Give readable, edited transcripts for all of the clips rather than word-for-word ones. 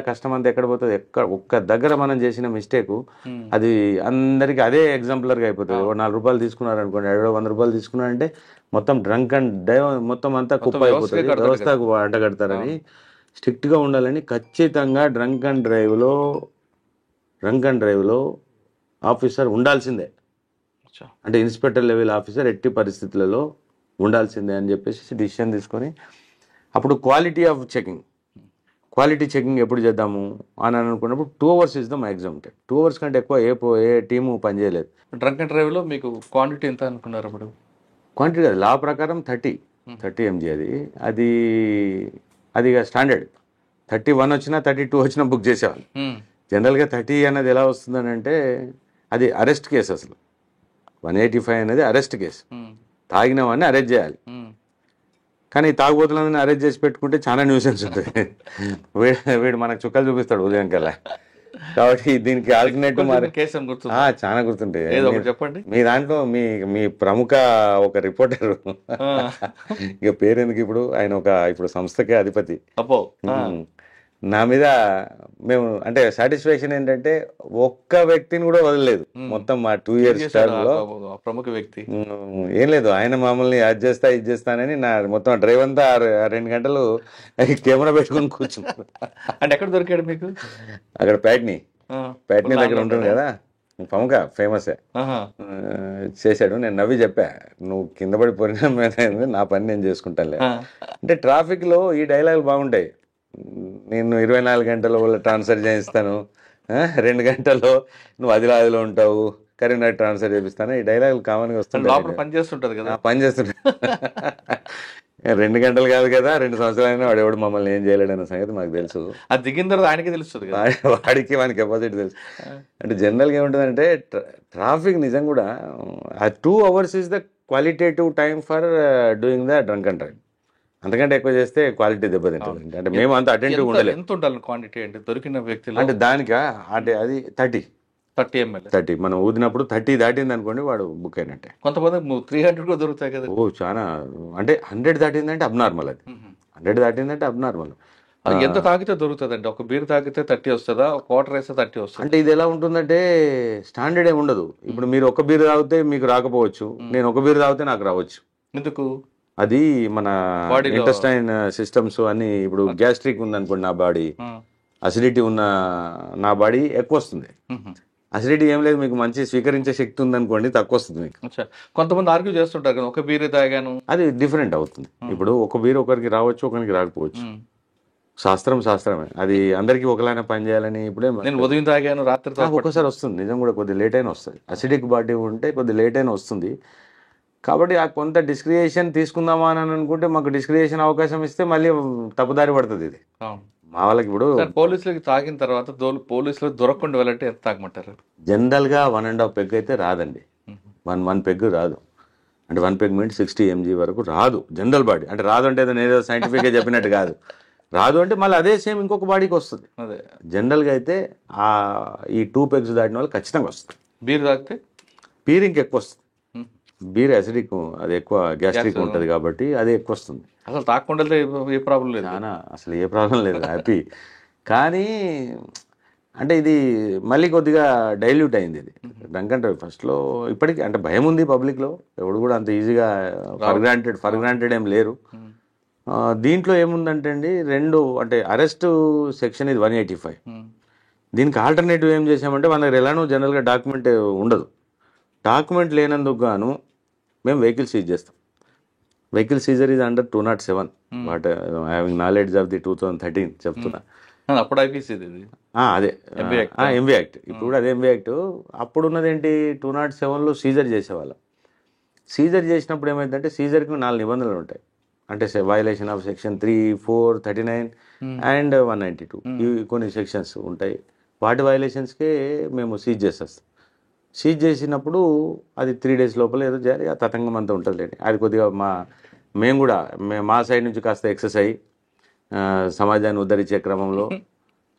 కష్టం అంతా ఎక్కడ పోతుంది, ఒక్క దగ్గర మనం చేసిన మిస్టేక్ అది అందరికి అదే ఎగ్జాంపులర్గా అయిపోతుంది. 4 రూపాయలు తీసుకున్నారు అనుకోండి, 100 రూపాయలు తీసుకున్నారంటే మొత్తం డ్రంక్ అండ్ డ్రైవ్ మొత్తం అంతా కుప్ప అయిపోతుంది, వ్యవస్థకు అడ్డగడతారని స్ట్రిక్ట్గా ఉండాలని ఖచ్చితంగా డ్రంక్ అండ్ డ్రైవ్లో ఆఫీసర్ ఉండాల్సిందే. అంటే ఇన్స్పెక్టర్ లెవెల్ ఆఫీసర్ ఎట్టి పరిస్థితులలో ఉండాల్సిందే అని చెప్పేసి డిసిషన్ తీసుకొని అప్పుడు క్వాలిటీ చెకింగ్ ఎప్పుడు చేద్దాము అని అనుకున్నప్పుడు 2 hours is the maximum time. 2 hours కంటే ఎక్కువ ఏ టీము పనిచేయలేదు. డ్రంక్ అండ్ డ్రైవ్లో మీకు క్వాంటిటీ ఎంత అనుకున్నారు అప్పుడు? క్వాంటిటీ కాదు, లా ప్రకారం 30 mg అది ఇక స్టాండర్డ్. 31 వచ్చినా 32 వచ్చినా బుక్ చేసేవాళ్ళు. జనరల్గా 30 అనేది ఎలా వస్తుందని అంటే అది అరెస్ట్ కేసు. అసలు 185 అనేది అరెస్ట్ కేసు. తాగిన వాడిని అరెస్ట్ చేయాలి. కానీ తాగుబోతులందరినీ అరెస్ట్ చేసి పెట్టుకుంటే చాలా న్యూసెన్స్ ఉంటుంది. వీడు మనకు చుక్కలు చూపిస్తాడు ఉదయం కల్లా. కాబట్టి దీనికి ఆల్టర్నేటివ్ చాలా గుర్తుంటాయి. చెప్పండి. మీ దాంట్లో మీ ప్రముఖ ఒక రిపోర్టర్, ఇక పేరెందుకు, ఇప్పుడు ఆయన ఇప్పుడు సంస్థకే అధిపతి. నా మీద మేము అంటే సాటిస్ఫాక్షన్ ఏంటంటే ఒక్క వ్యక్తిని కూడా వదలలేదు మొత్తం మా 2 years టర్మ్లో. ప్రముఖ వ్యక్తి ఏం లేదు, ఆయన మమ్మల్ని అది చేస్తానని నా మొత్తం డ్రైవ్ అంతా 2 గంటలు కెమెరా పెట్టుకుని కూర్చున్నాను. అంటే ఎక్కడ దొరికాడు మీకు? అక్కడ ప్యాట్నీ దగ్గర ఉంటుంది కదా, ప్రముఖ ఫేమస్ చేశాడు. నేను నవ్వి చెప్పా, నువ్వు కింద పడి పోయినా మీద నా పని నేను చేసుకుంటానులే. అంటే ట్రాఫిక్లో ఈ డైలాగులు బాగుంటాయి. నేను 24 గంటల్లో ట్రాన్స్ఫర్ చేయిస్తాను, 2 గంటల్లో నువ్వు ఆదిలాబాద్లో ఉంటావు, కరీంనగర్ ట్రాన్స్ఫర్ చేపిస్తాను, ఈ డైలాగులు కామన్గా వస్తుంటాయి. పని చేస్తుంటది కదా, 2 గంటలు కాదు కదా, 2 సంవత్సరాలైనా వాడు మమ్మల్ని ఏం చేయలేడన్న సంగతి మాకు తెలుసు. అది దిగిన తర్వాత ఆయనకి తెలుస్తుంది, వాడికి మన కెపాసిటీ తెలుసు. అంటే జనరల్గా ఏముంటుందంటే ట్రాఫిక్ నిజం కూడా ఆ 2 hours is the qualitative time for doing the drunk and drive. అంతకంటే ఎక్కువ చేస్తే క్వాలిటీ దెబ్బతింటుంది. అంటే మేము అంత అటెంటివ్ ఉండలేదు. ఎంత ఉండాలి క్వాంటిటీ అంటే దొరికిన వ్యక్తులు? అంటే దానికా అంటే అది 30 ml మనం ఊదినప్పుడు 30 దాటింది అనుకోండి వాడు బుక్ అయినట్టే. కొంతమంది 300 కూడా దొరుకుతాయి కదా. చాలా అంటే 100 దాటిందంటే అబ్నార్మల్. అది 100 దాటిందంటే అబ్నార్మల్. ఎంత తాగితే దొరుకుతుంది అంటే? ఒక బీర్ తాగితే 30 వస్తుందా, క్వార్టర్ వేస్తే 30 వస్తుంది? అంటే ఇది ఎలా ఉంటుందంటే స్టాండర్డ్ ఏమి ఉండదు. ఇప్పుడు మీరు ఒక బీర్ తాగితే మీకు రాకపోవచ్చు, నేను ఒక బీర్ తాగితే నాకు రావచ్చు. ఎందుకు? అది మన ఇంటెస్టైన్ సిస్టమ్స్ అన్ని. ఇప్పుడు గ్యాస్ట్రిక్ ఉందనుకోండి నా బాడీ, అసిడిటీ ఉన్న నా బాడీ ఎక్కువ వస్తుంది. అసిడిటీ ఏం లేదు, మీకు మంచి స్వీకరించే శక్తి ఉందనుకోండి తక్కువ వస్తుంది మీకు. కొంతమంది ఆర్గ్యూ చేస్తుంటారు కదా, ఒక బీర్ తాగాను, అది డిఫరెంట్ అవుతుంది. ఇప్పుడు ఒక బీర్ ఒకరికి రావచ్చు, ఒకరికి రాకపోవచ్చు. శాస్త్రమే, అది అందరికీ ఒకలానే పనిచేయాలని. ఇప్పుడే నేను ఉదయం తాగాను, రాత్రి ఒక్కసారి వస్తుంది, నిజం కూడా కొద్దిగా లేట్ అయినా వస్తుంది. అసిడిక్ బాడీ ఉంటే కొద్దిగా లేట్ అయినా వస్తుంది. కాబట్టి ఆ కొంత డిస్క్రియేషన్ తీసుకుందామా అని అనుకుంటే మాకు డిస్క్రియేషన్ అవకాశం ఇస్తే మళ్ళీ తప్పుదారి పడుతుంది. ఇది మా వాళ్ళకి ఇప్పుడు పోలీసులకి తాగిన తర్వాత పోలీసులకు దొరకకుండా వెళ్ళంటే ఎంత తాగమంటారు? జనరల్గా 1.5 పెగ్ అయితే రాదండి. 1 పెగ్ రాదు. అంటే 1 పెగ్ మీన్స్ 60 mg వరకు రాదు జనరల్ బాడీ. అంటే రాదు అంటే ఏదో సైంటిఫిక్గా చెప్పినట్టు కాదు. రాదు అంటే మళ్ళీ అదే సేమ్ ఇంకొక బాడీకి వస్తుంది. అదే జనరల్గా అయితే ఈ 2 పెగ్స్ దాటిన వాళ్ళు ఖచ్చితంగా వస్తుంది. బీర్ తాగితే బీర్ ఇంకెక్కువ వస్తుంది. బీర్ అసిడిక్, అది ఎక్కువ గ్యాస్ట్రిక్ ఉంటుంది కాబట్టి అది ఎక్కువ వస్తుంది. అసలు తాగకుండా ఏ ప్రాబ్లం లేదు, అసలు ఏ ప్రాబ్లం లేదు, హ్యాపీ. కానీ అంటే ఇది మళ్ళీ కొద్దిగా డైల్యూట్ అయింది. ఇది డ్రంక్ అండ్ డ్రైవ్ ఫస్ట్లో ఇప్పటికీ అంటే భయం ఉంది పబ్లిక్లో. ఎవడు కూడా అంత ఈజీగా ఫర్ గ్రాంటెడ్ ఏం లేరు. దీంట్లో ఏముందంటే అండి, 2 అంటే అరెస్ట్ సెక్షన్ ఇది 185. దీనికి ఆల్టర్నేటివ్ ఏం చేసామంటే మన దగ్గర ఎలానో జనరల్గా డాక్యుమెంట్ ఉండదు. డాక్యుమెంట్ లేనందుకు గాను మేము వెహికల్ సీజ్ చేస్తాం. వెహికల్ సీజర్ ఇది under 207. But having knowledge of the 2013 చెప్తున్నా. అప్పుడు అదే ఎంవీ యాక్ట్. ఇప్పుడు కూడా అదే ఎంవీ యాక్ట్. అప్పుడు ఉన్నది ఏంటి, 207లో సీజర్ చేసేవాళ్ళం. సీజర్ చేసినప్పుడు ఏమైందంటే సీజర్కి 4 నిబంధనలు ఉంటాయి. అంటే వయలేషన్ ఆఫ్ సెక్షన్ 3, 4, 39 అండ్ 192 ఇవి కొన్ని సెక్షన్స్ ఉంటాయి. వాటి వయలేషన్స్కే మేము సీజ్ చేసేస్తాం. సీజ్ చేసినప్పుడు అది 3 days లోపల ఏదో చేయాలి. ఆ తతంగం అంతా ఉంటుంది లేండి. అది కొద్దిగా మేము కూడా మా సైడ్ నుంచి కాస్త ఎక్సెస్ అయ్యి సమాజాన్ని ఉద్ధరించే క్రమంలో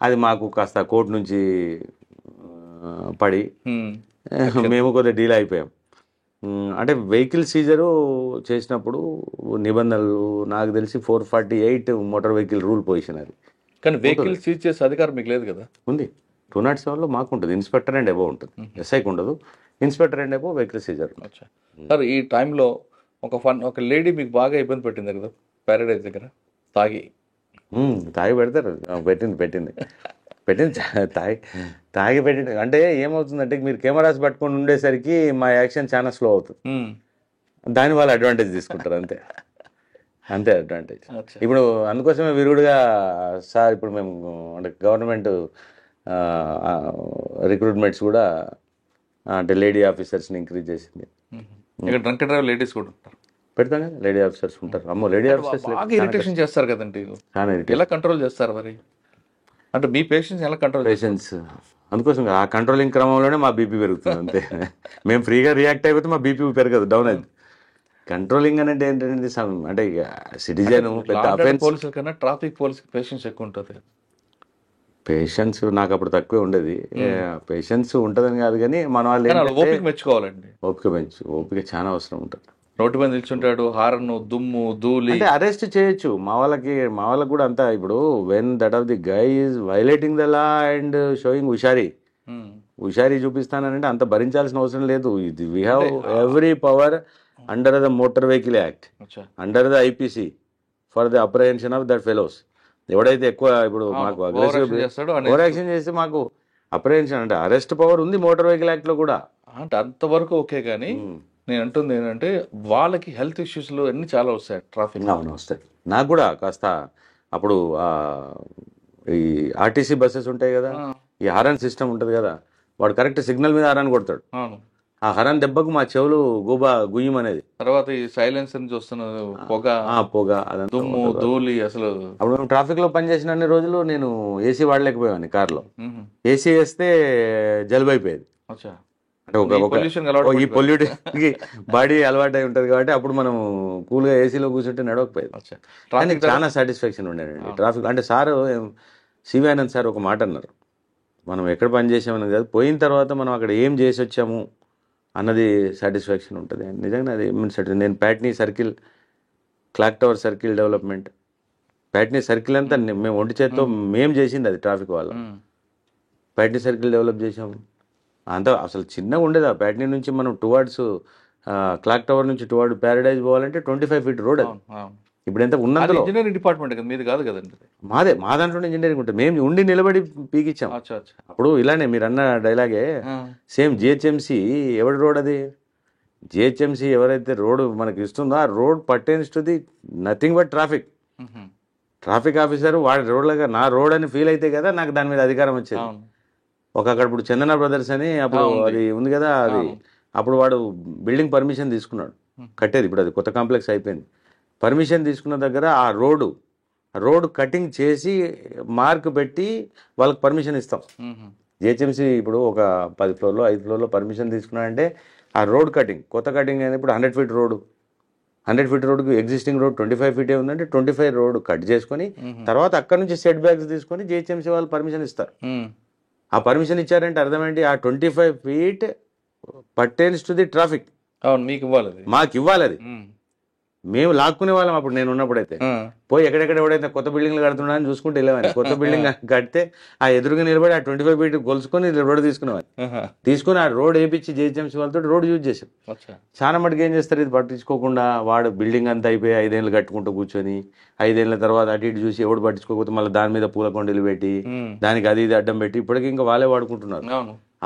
అది మాకు కాస్త కోర్టు నుంచి పడి మేము కొద్దిగా డీల్ అయిపోయాం. అంటే వెహికల్ సీజరు చేసినప్పుడు నిబంధనలు నాకు తెలిసి 448 మోటార్ వెహికల్ రూల్ పొజిషన్ అది. కానీ వెహికల్ సీజ్ చేసే అధికారం మీకు లేదు కదా. ఉంది. 207లో మాకు ఉంటుంది, ఇన్స్పెక్టర్ అండ్ అబోవ్ ఉంటుంది, ఎస్ఐకి ఉండదు. Inspector and above vehicle seizure. అచ్చా సార్, ఈ టైంలో ఒక లేడీ మీకు బాగా ఇబ్బంది పెట్టింది కదా ప్యారడైజ్ దగ్గర తాగి. తాగి పెడతారు. పెట్టింది తాగి పెట్టింది. అంటే ఏమవుతుందంటే మీరు కెమెరాస్ పట్టుకొని ఉండేసరికి మా యాక్షన్ చాలా స్లో అవుతుంది. దాని వాళ్ళు అడ్వాంటేజ్ తీసుకుంటారు అంతే అడ్వాంటేజ్. ఇప్పుడు అందుకోసమే విరుగుడుగా సార్ ఇప్పుడు మేము అంటే గవర్నమెంట్ రిక్రూట్మెంట్స్ కూడా అంటే లేడీ ఆఫీసర్స్ని ఇంక్రీజ్ చేసింది. ఇక్కడ డ్రంక్ అండ్ డ్రైవ్ లేడీస్ కూడా ఉంటారు, పెడతాం కదా, లేడీ ఆఫీసర్స్ ఉంటారు. అమ్మో లేడీ ఆఫీసర్స్ బాగా ఇరిటేషన్ చేస్తారు కదండి. ఎలా కంట్రోల్ చేస్తారు మరి? అంటే మీ పేషెంట్స్ ఎలా కంట్రోల్? పేషెంట్స్ అందుకోసం ఆ కంట్రోలింగ్ క్రమంలోనే మా బీపీ పెరుగుతుంది అంతే. మేము ఫ్రీగా రియాక్ట్ అయిపోతే మా బీపీ పెరగదు, డౌన్ అయింది. కంట్రోలింగ్ అనేది ఏంటంటే అంటే ఇక సిటిజన్ పెద్ద అఫెన్స్. పోలీసుల కన్నా ట్రాఫిక్ పోలీస్ పేషెంట్స్ ఎక్కువ ఉంటుంది. పేషెన్స్ నాకు అప్పుడు తక్కువే ఉండేది. పేషెన్స్ ఉంటుందని కాదు కానీ మన వాళ్ళు ఓపిక మెచ్చుకోవాలండి. ఓపిక చాలా అవసరం ఉంటుంది. రోడ్డు మీద నిల్చుంటాడు, హారన్, దుమ్ము, ధూళి. అంటే అరెస్ట్ చేయొచ్చు. మా వాళ్ళకి కూడా అంతా ఇప్పుడు when that of the guy is violating the law and showing హుషారీ చూపిస్తానంటే అంత భరించాల్సిన అవసరం లేదు. ఇది we have every power under the motor vehicle act, under the IPC for the apprehension of that fellows. ఎవడైతే ఎక్కువ ఇప్పుడు మాకు అగ్రెసివ్ ఓవర్ యాక్షన్ చేస్తే మాకు అప్రహెన్షన్ అంటే అరెస్ట్ పవర్ ఉంది మోటార్ వెహికల్ యాక్ట్ లో కూడా. అంటే అంతవరకు ఓకే, కానీ నేను అంటుంది ఏంటంటే వాళ్ళకి హెల్త్ ఇష్యూస్లో అన్ని చాలా వస్తాయి ట్రాఫిక్. అవును వస్తాయి. నాకు కూడా కాస్త అప్పుడు ఈ ఆర్టీసీ బస్సెస్ ఉంటాయి కదా, ఈ హారన్ సిస్టమ్ ఉంటుంది కదా, వాడు కరెక్ట్ సిగ్నల్ మీద హారన్ కొడతాడు. ఆ హరన్ దెబ్బకు మా చెవులు గుయ్యమనేది. తర్వాత ఈ సైలెన్స్ నుంచి వస్తున్న పొగ అదంతా దుమ్ము, ధూళి. అసలు అప్పుడు మేము ట్రాఫిక్ లో పనిచేసిన అన్ని రోజులు నేను ఏసీ వాడలేకపోయాను కార్లో. ఏసీ వేస్తే జలుబు అయిపోయేది. అంటే ఈ పొల్యూషన్ కి బాడీ అలవాటు అయి ఉంటుంది కాబట్టి అప్పుడు మనం కూల్ గా ఏసీలో కూర్చుంటే నడవకపోయేది. కానీ చాలా సాటిస్ఫాక్షన్ ఉండేనండి ట్రాఫిక్ అంటే. సార్ సివి ఆనంద్ సార్ ఒక మాట అన్నారు, మనం ఎక్కడ పని చేసామని కాదు, పోయిన తర్వాత మనం అక్కడ ఏం చేసి వచ్చాము అన్నది సాటిస్ఫాక్షన్ ఉంటుంది. నిజంగా అది నేను Patny circle, clock tower circle development, Patny circle అంతా మేము ఒంటి చేత్తో మేము చేసింది అది ట్రాఫిక్ వల్ల. ప్యాట్నీ సర్కిల్ డెవలప్ చేసాము అంతా. అసలు చిన్నగా ఉండేది ఆ ప్యాట్నీ నుంచి మనం టువార్డ్స్ క్లాక్ టవర్ నుంచి టువార్డ్ ప్యారడైజ్ పోవాలంటే 25 feet రోడ్ అది. ఇప్పుడు ఎంత ఉన్నందులో ఇంజనీరింగ్ డిపార్ట్మెంట్ మీది కాదు కదండి, మా దాంట్లో ఇంజనీరింగ్ ఉంటుంది. మేము ఉండి నిలబడి పీకిచ్చాం. అప్పుడు ఇలానే మీరు అన్న డైలాగే సేమ్. జిహెచ్ఎంసీ ఎవరి రోడ్ అది? జిహెచ్ఎంసీ ఎవరైతే రోడ్ మనకి ఇస్తుందో ఆ road pertains to the nothing but traffic officer వాడి రోడ్లుగా నా రోడ్ అని ఫీల్ అయితే కదా నాకు దాని మీద అధికారం వచ్చేది. అక్కడ ఇప్పుడు చందన బ్రదర్స్ అని అప్పుడు అది ఉంది కదా, అది అప్పుడు వాడు బిల్డింగ్ పర్మిషన్ తీసుకున్నాడు కట్టేది. ఇప్పుడు అది కొత్త కాంప్లెక్స్ అయిపోయింది. పర్మిషన్ తీసుకున్న దగ్గర ఆ రోడ్ కటింగ్ చేసి మార్క్ పెట్టి వాళ్ళకి పర్మిషన్ ఇస్తాం. జిహెచ్ఎంసీ ఇప్పుడు ఒక 10 floorలో 5 floorలో పర్మిషన్ తీసుకున్నాడంటే ఆ రోడ్ కటింగ్, కొత్త కటింగ్ అనేది ఇప్పుడు 100 feet రోడ్డు, 100 feet రోడ్డుకి ఎగ్జిస్టింగ్ రోడ్ 25 feet ఉందంటే 25 రోడ్ కట్ చేసుకొని తర్వాత అక్కడ నుంచి సెట్ బ్యాక్స్ తీసుకొని జిహెచ్ఎంసీ వాళ్ళు పర్మిషన్ ఇస్తారు. ఆ పర్మిషన్ ఇచ్చారంటే అర్థమేంటి? ఆ 25 feet pertains to the traffic. మీకు ఇవ్వాలి, మాకు ఇవ్వాలి. అది మేము లాక్కునే వాళ్ళం అప్పుడు నేను ఉన్నప్పుడైతే. పోయి ఎక్కడెక్కడ ఎవడైతే కొత్త బిల్డింగ్లు కడుతున్నా అని చూసుకుంటే వెళ్ళేవాడిని. కొత్త బిల్డింగ్ కడితే ఆ ఎదురుగా నిలబడి ఆ 25 feet కొలుసుకొని రోడ్ తీసుకునేవాడిని. తీసుకుని ఆ రోడ్ వేయించి జిహెచ్ఎంసీ వాళ్ళతో రోడ్ యూజ్ చేసాం. చాలా మటుకు ఏం చేస్తారు, ఇది పట్టించుకోకుండా వాడు బిల్డింగ్ అంతా అయిపోయి 5 ఏళ్ళు కట్టుకుంటూ కూర్చొని 5 ఏళ్ళ తర్వాత అటు ఇటు చూసి ఎవడు పట్టించుకోకపోతే మళ్ళీ దాని మీద పూల కొండలు పెట్టి దానికి అది ఇది అడ్డం పెట్టి ఇప్పటికీ ఇంకా వాళ్ళే వాడుకుంటున్నారు.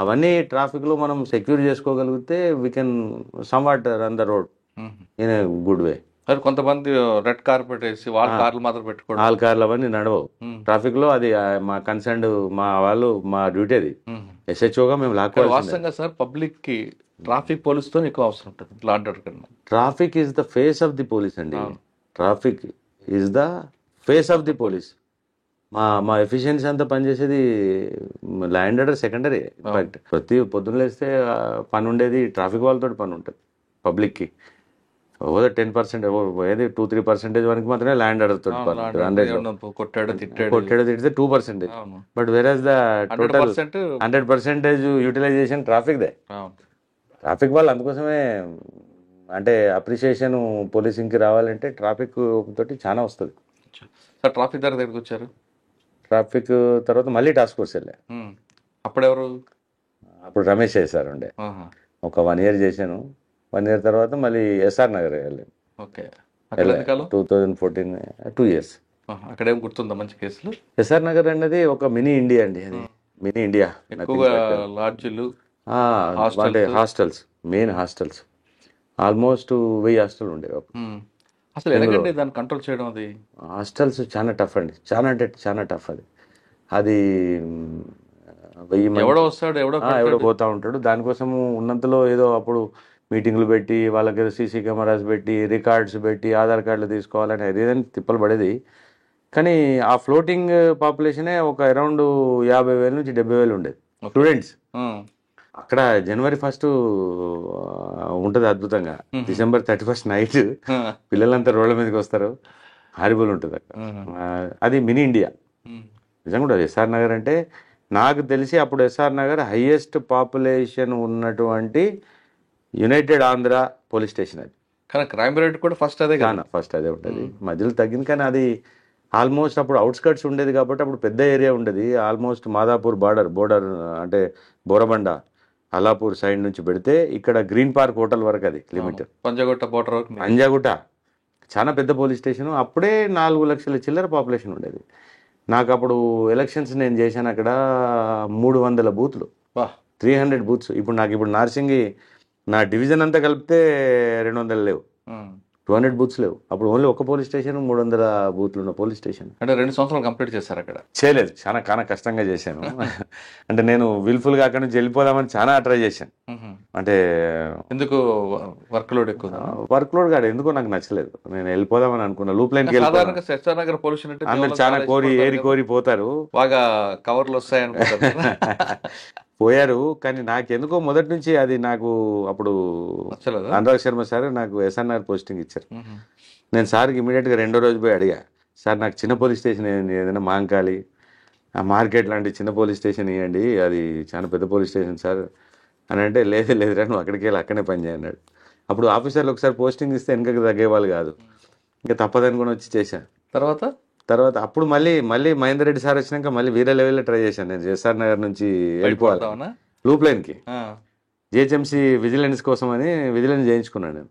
అవన్నీ ట్రాఫిక్ లో మనం సెక్యూర్ చేసుకోగలిగితే we can somewhat run the road in a good way. కొంతమంది రెడ్ కార్పెట్ వేసి వాళ్ళ కార్లు మాత్రం పెట్టుకోవడం, వాళ్ళ కార్లు అవన్నీ నడవవు ట్రాఫిక్ లో. అది మా కన్సర్న్ మా డ్యూటీ అది. ఎస్హెచ్ఓగా మేము లాక్కోవాలి. వాస్తవంగా సార్ పబ్లిక్ కి ట్రాఫిక్ పోలీస్ తో ఎక్కువ అవసరం ఉంటుంది లా అండ్ ఆర్డర్ కన్నా. Traffic is the face of the police అండి. Traffic is the face of the police. మా ఎఫిషియన్సీ అంతా పనిచేసేది law and order secondary. In fact ప్రతి పొద్దున్న లేస్తే పని ఉండేది ట్రాఫిక్ వాళ్ళతో పని ఉంటుంది. పబ్లిక్కి 10% ఏది 2-3% వరకు మాత్రమే ల్యాండ్ ఆర్డర్ తోటి కొట్టాడు తిడితే 2%. But whereas the total 100% utilisation traffic దే. ట్రాఫిక్ వాళ్ళు అందుకోసమే అంటే అప్రిషియేషన్ పోలీసింగ్కి రావాలంటే ట్రాఫిక్ తోటి చాలా వస్తుంది. సార్ ట్రాఫిక్ దగ్గరికి వచ్చారు. ట్రాఫిక్ తర్వాత మళ్ళీ టాస్క్ ఫోర్స్ వెళ్ళా. అప్పుడెవరు? అప్పుడు రమేష్ సార్ ఉండే. ఒక 1 year చేశాను. 1 year తర్వాత మళ్ళీ ఎస్ఆర్ నగర్ వెళ్ళాను. ఓకే. 2014 2 years. అక్కడేం గుర్తుందా మంచి కేసులు? ఎస్ఆర్ నగర్ అనేది ఒక మినీ ఇండియా అండి. అది మినీ ఇండియా. ఎక్కువగా లాడ్జీలు, అంటే hostels, main hostels almost 1000 hostel ఉండేవి. అసలు ఎలాగండి దాన్ని కంట్రోల్ చేయడం? అది హాస్టల్స్ చాలా టఫ్ అండి, చాలా అంటే చాలా టఫ్. అది 1000 మంది ఎవడో వస్తాడు, ఎవడో పోతా ఉంటాడు. దానికోసము ఉన్నంతలో ఏదో అప్పుడు మీటింగ్లు పెట్టి వాళ్ళకి ఏదో సీసీ కెమెరాస్ పెట్టి రికార్డ్స్ పెట్టి ఆధార్ కార్డులు తీసుకోవాలని ఏదైనా తిప్పలు పడేది. కానీ ఆ ఫ్లోటింగ్ పాపులేషనే ఒక అరౌండ్ 50,000 నుంచి 70,000 ఉండేది స్టూడెంట్స్. అక్కడ January 1st ఉంటుంది అద్భుతంగా. December 31st నైట్ పిల్లలంతా రోడ్ల మీదకి వస్తారు. హారిబుల్ ఉంటుంది అక్కడ. అది మినీ ఇండియా నిజంగా కూడా. ఎస్ఆర్ నగర్ అంటే నాకు తెలిసి అప్పుడు ఎస్ఆర్ నగర్ హైయెస్ట్ పాపులేషన్ ఉన్నటువంటి యునైటెడ్ ఆంధ్ర పోలీస్ స్టేషన్. అది కానీ క్రైమ్ రేట్ కూడా ఫస్ట్ అదే ఉంటుంది. మధ్యలో తగ్గింది కానీ అది ఆల్మోస్ట్ అప్పుడు అవుట్స్కర్ట్స్ ఉండేది కాబట్టి అప్పుడు పెద్ద ఏరియా ఉండేది. ఆల్మోస్ట్ మాదాపూర్ బోర్డర్ అంటే బోరబండ అల్లాపూర్ సైడ్ నుంచి పెడితే ఇక్కడ గ్రీన్ పార్క్ హోటల్ వరకు అది లిమిట్. పంజాగుట్ట చాలా పెద్ద పోలీస్ స్టేషన్. అప్పుడే 4 లక్షల చిల్లర పాపులేషన్ ఉండేది. నాకు అప్పుడు ఎలక్షన్స్ నేను చేశాను అక్కడ 300 బూత్లు, 300 బూత్స్. ఇప్పుడు నార్సింగి నా డివిజన్ అంతా కలిపితే 200 లేవు, 200 బూత్స్ లేవు. అప్పుడు ఓన్లీ ఒక పోలీస్ స్టేషన్, 300 బూత్లు ఉన్న పోలీస్ స్టేషన్. అంటే 2 సంవత్సరాలు కంప్లీట్ చేశారు అక్కడ? చేయలేదు, చాలా కష్టంగా చేశాను. అంటే నేను విల్ఫుల్గా అక్కడ నుంచి వెళ్ళిపోదామని చాలా ట్రై చేశాను. అంటే ఎందుకు వర్క్ లోడ్ ఎక్కువ? వర్క్ లోడ్ కాదు, ఎందుకో నాకు నచ్చలేదు. నేను వెళ్ళిపోదామని అనుకున్నా. లూప్ లైన్కి అందరు చాలా కోరి పోతారు, బాగా కవర్లు వస్తాయి అనుకుంటారు. పోయారు. కానీ నాకెందుకో మొదటి నుంచి అది నాకు అప్పుడు అనురాగ్ శర్మ సార్ నాకు ఎస్ఆర్ నగర్ పోస్టింగ్ ఇచ్చారు. నేను సార్కి ఇమీడియట్గా 2వ రోజు పోయి అడిగా, సార్ నాకు చిన్న పోలీస్ స్టేషన్ ఏదైనా మాంకాలి ఆ మార్కెట్ లాంటి చిన్న పోలీస్ స్టేషన్ ఇవ్వండి, అది చాలా పెద్ద పోలీస్ స్టేషన్ సార్ అని అంటే, లేదురా నువ్వు అక్కడికి వెళ్ళి అక్కడనే పని చేయన్నాడు. అప్పుడు ఆఫీసర్లు ఒకసారి పోస్టింగ్ ఇస్తే వెనకకి తగ్గేవాళ్ళు కాదు. ఇంకా తప్పదనుకుని వచ్చి చేశాను. తర్వాత అప్పుడు మళ్ళీ మహేందర్ రెడ్డి సార్ వచ్చినాక మళ్ళీ వేరే లెవెల్లో ట్రై చేశాను. నేను ఎస్ఆర్ నగర్ నుంచి వెళ్ళిపోవాలి లూప్ లైన్కి. జిహెచ్ఎంసీ విజిలెన్స్ కోసం అని విజిలెన్స్ చేయించుకున్నాను నేను.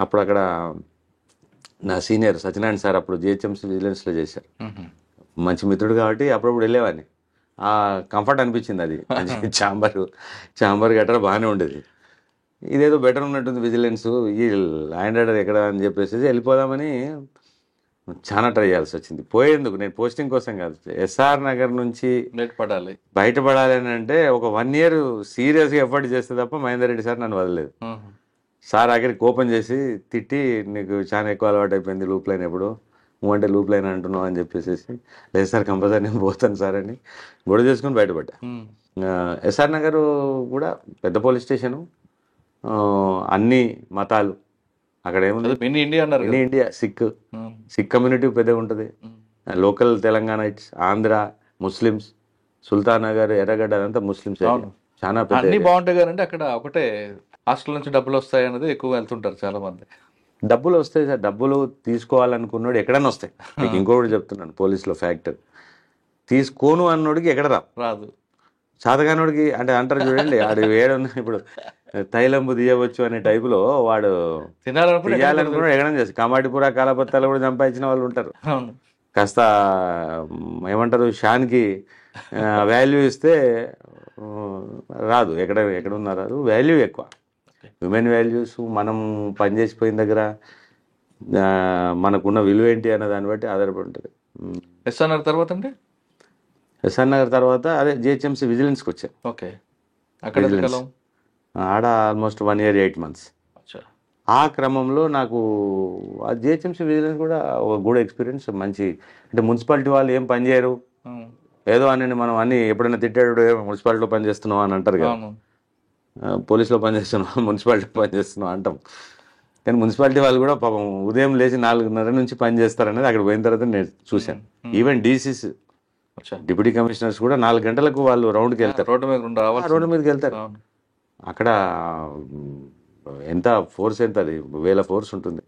అప్పుడు అక్కడ నా సీనియర్ సత్యనారాయణ సార్ అప్పుడు జిహెచ్ఎంసీ విజిలెన్స్లో చేశారు. మంచి మిత్రుడు కాబట్టి అప్పుడప్పుడు వెళ్ళేవాడిని. ఆ కంఫర్ట్ అనిపించింది. అది చాంబర్ గట్రా బాగానే ఉండేది. ఇదేదో బెటర్ ఉన్నట్టుంది విజిలెన్స్, ఈ ల్యాండ్ ఆర్డర్ ఎక్కడ అని చెప్పేసి వెళ్ళిపోదామని చాలా ట్రై చేయాల్సి వచ్చింది. పోయేందుకు నేను పోస్టింగ్ కోసం కాదు, ఎస్ఆర్ నగర్ నుంచి బయటపడాలి అని అంటే ఒక 1 year సీరియస్గా ఎఫర్ట్ చేస్తే తప్ప మహేందర్ రెడ్డి సార్ నన్ను వదలలేదు. సార్ ఆఖరికి కోపం చేసి తిట్టి, నీకు చాలా ఎక్కువ అలవాటు అయిపోయింది లూప్ లైన్, ఎప్పుడు నువ్వు అంటే లూప్ లైన్ అంటున్నావు అని చెప్పేసి, లేదు సార్ కంపల్సరీ నేను పోతాను సార్ అని గొడవ చేసుకుని బయటపడ్డా. ఎస్ఆర్ నగర్ కూడా పెద్ద పోలీస్ స్టేషను, అన్ని మతాలు అక్కడ ఏముంది. మినీ ఇండియా సిక్ కమ్యూనిటీ పెద్దగా ఉంటుంది. లోకల్ తెలంగాణైట్స్, ఆంధ్ర, ముస్లిమ్స్, సుల్తాన్ నగర్, ఎర్రగడ్డ అదంతా ముస్లిమ్స్. చాలా అన్ని బాగుంటాయి కానీ అక్కడ ఒకటే హాస్టల్ నుంచి డబ్బులు వస్తాయి అనేది ఎక్కువ వెళ్తుంటారు చాలా మంది. డబ్బులు వస్తాయి సార్, డబ్బులు తీసుకోవాలనుకున్నాడు ఎక్కడన్నా వస్తాయి. మీకు ఇంకోటి చెప్తున్నాను, పోలీసులో ఫ్యాక్టర్, తీసుకోను అన్నోడికి ఎక్కడ రాదు. చాతగానోడికి అంటే అంటారు చూడండి, ఆడు ఏడున్నా ఇప్పుడు తైలంబు తీయవచ్చు అనే టైపులో వాడు తీయాలనుకున్నాడు ఎక్కడ చేసి కమాటిపుర కాలపత్తాలు కూడా సంపాదించిన వాళ్ళు ఉంటారు. కాస్త ఏమంటారు షాన్కి వాల్యూ ఇస్తే రాదు, ఎక్కడ ఉన్నా రాదు. వాల్యూ ఎక్కువ, హ్యూమన్ వాల్యూస్. మనం పనిచేసిపోయిన దగ్గర మనకున్న విలువ ఏంటి అన్న దాన్ని బట్టి ఆధారపడి ఉంటుంది. ఎస్ఆర్ నగర్ తర్వాత అదే జిహెచ్ఎంసీ విజిలెన్స్కి వచ్చాను. ఓకే. ఆడ ఆల్మోస్ట్ 1 year 8 months. ఆ క్రమంలో నాకు ఆ జిహెచ్ఎంసీ విజిలెన్స్ కూడా ఒక గుడ్ ఎక్స్పీరియన్స్. మంచి అంటే మున్సిపాలిటీ వాళ్ళు ఏం పని చేయరు, ఏదో అని మనం అన్ని ఎప్పుడైనా తిట్టాడు మున్సిపాలిటీలో పని చేస్తున్నావు అని అంటారు కదా, పోలీసులో పని చేస్తున్నావు మున్సిపాలిటీలో పని చేస్తున్నావు అంటాం. కానీ మున్సిపాలిటీ వాళ్ళు కూడా పాపం ఉదయం లేచి 4:30 నుంచి పని చేస్తారనేది అక్కడ పోయిన తర్వాత నేను చూశాను. ఈవెన్ డీసీస్, డిప్యూటీ కమిషనర్స్ కూడా 4 గంటలకు వాళ్ళు రౌండ్కి వెళ్తారు, రోడ్డు మీదకి వెళ్తారు. అక్కడ ఎంత ఫోర్స్, ఎంత అది 1000 ఫోర్స్ ఉంటుంది.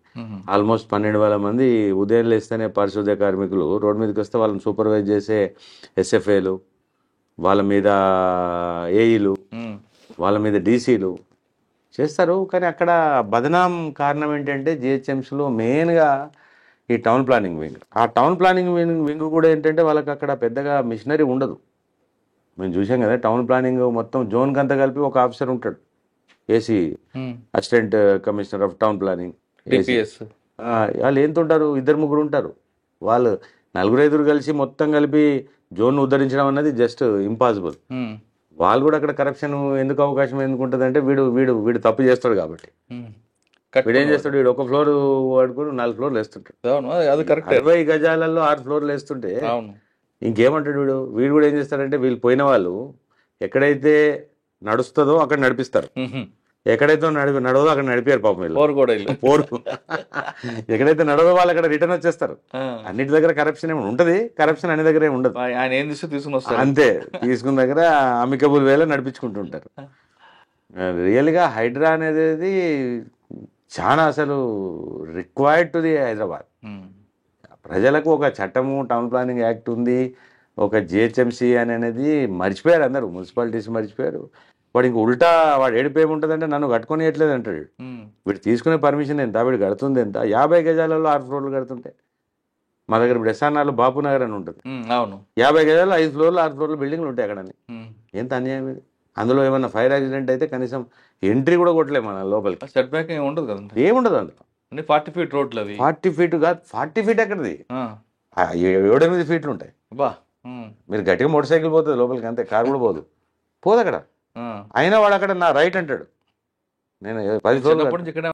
ఆల్మోస్ట్ 12,000 మంది ఉదయం లేస్తేనే పారిశుద్ధ్య కార్మికులు రోడ్డు మీదకి వస్తే వాళ్ళని సూపర్వైజ్ చేసే ఎస్ఎఫ్ఏలు, వాళ్ళ మీద ఏఈలు, వాళ్ళ మీద డీసీలు చేస్తారు. కానీ అక్కడ బదనాం కారణం ఏంటంటే జిహెచ్ఎంసీలో మెయిన్గా ఈ టౌన్ ప్లానింగ్ వింగ్. ఆ టౌన్ ప్లానింగ్ వింగ్ కూడా ఏంటంటే వాళ్ళకి అక్కడ పెద్దగా మిషనరీ ఉండదు. మేము చూసాం కదా, టౌన్ ప్లానింగ్ మొత్తం జోన్కి అంతా కలిపి ఒక ఆఫీసర్ ఉంటాడు, AC, assistant commissioner of town planning, DPS. వాళ్ళు ఏంతుంటారు, 2-3 ఉంటారు. వాళ్ళు 4-5 కలిసి మొత్తం కలిపి జోన్ ఉద్ధరించడం అన్నది జస్ట్ ఇంపాసిబుల్. వాళ్ళు కూడా అక్కడ కరప్షన్ ఎందుకు అవకాశం ఎందుకు ఉంటుంది అంటే వీడు వీడు వీడు తప్పు చేస్తాడు కాబట్టి. వీడు ఏం చేస్తాడు, వీడు ఒక ఫ్లోర్ వాడుకుని 4 ఫ్లోర్లు వేస్తుంటాడు. అది కరెక్ట్. 60 గజాలలో 6 ఫ్లోర్లు వేస్తుంటే ఇంకేమంటాడు వీడు. వీడు కూడా ఏం చేస్తాడంటే వీళ్ళు పోయిన వాళ్ళు ఎక్కడైతే నడుస్తుందో అక్కడ నడిపిస్తారు, ఎక్కడైతే నడవదో అక్కడ నడిపారు పాపం వీళ్ళు. పోరు ఎక్కడైతే నడవదో వాళ్ళు అక్కడ రిటర్న్ వచ్చేస్తారు. అన్నిటి దగ్గర కరప్షన్ ఏమి ఉంటుంది, కరప్షన్ అన్ని దగ్గర ఏమి ఉండదు. ఆయన ఏం తీసుకుని వస్తారు అంతే, తీసుకున్న దగ్గర అమికబుల్ వేలో నడిపించుకుంటుంటారు. రియల్గా హైడ్రా అనేది చాలా అసలు రిక్వైర్డ్ టు ది హైదరాబాద్. ప్రజలకు ఒక చట్టము, టౌన్ ప్లానింగ్ యాక్ట్ ఉంది, ఒక జిహెచ్ఎంసీ అనేది మర్చిపోయారు అందరూ, మున్సిపాలిటీస్ మర్చిపోయారు. వాడు ఇంక ఉల్టా వాడు ఏడుపేముంటుందంటే నన్ను కట్టుకొనియట్లేదు అంటాడు. వీడు తీసుకునే పర్మిషన్ ఎంత, వీడు కడుతుంది ఎంత. 50 గజాలలో 6 ఫ్లోర్లు కడుతుంటే మా దగ్గర ఇప్పుడు ఎస్ఆర్ఆర్లో బాపు నగర్ అని ఉంటుంది. అవును, 50 గజాలు 5 ఫ్లోర్లు 6 ఫ్లోర్లు బిల్డింగ్లు ఉంటాయి అక్కడ. ఎంత అన్యాయం ఇది. అందులో ఏమన్నా ఫైర్ యాక్సిడెంట్ అయితే కనీసం ఎంట్రీ కూడా కొట్టలేము మన లోపలికి. సెట్ బ్యాక్ ఏమి ఉండదు కదా, ఏముండదు అందులో. 40 ఫీట్ రోడ్లు అవి. 40 ఫీట్ కాదు, 40 ఫీట్ ఎక్కడిది, 7-8 ఫీట్లు ఉంటాయి. మీరు గట్టిగా మోటార్ సైకిల్ పోతుంది లోపలికి, అంతే, కారు కూడా పోదు అక్కడ. అయినా వాడు అక్కడ నా రైట్ అంటాడు. నేను 10 ఫ్లోర్లు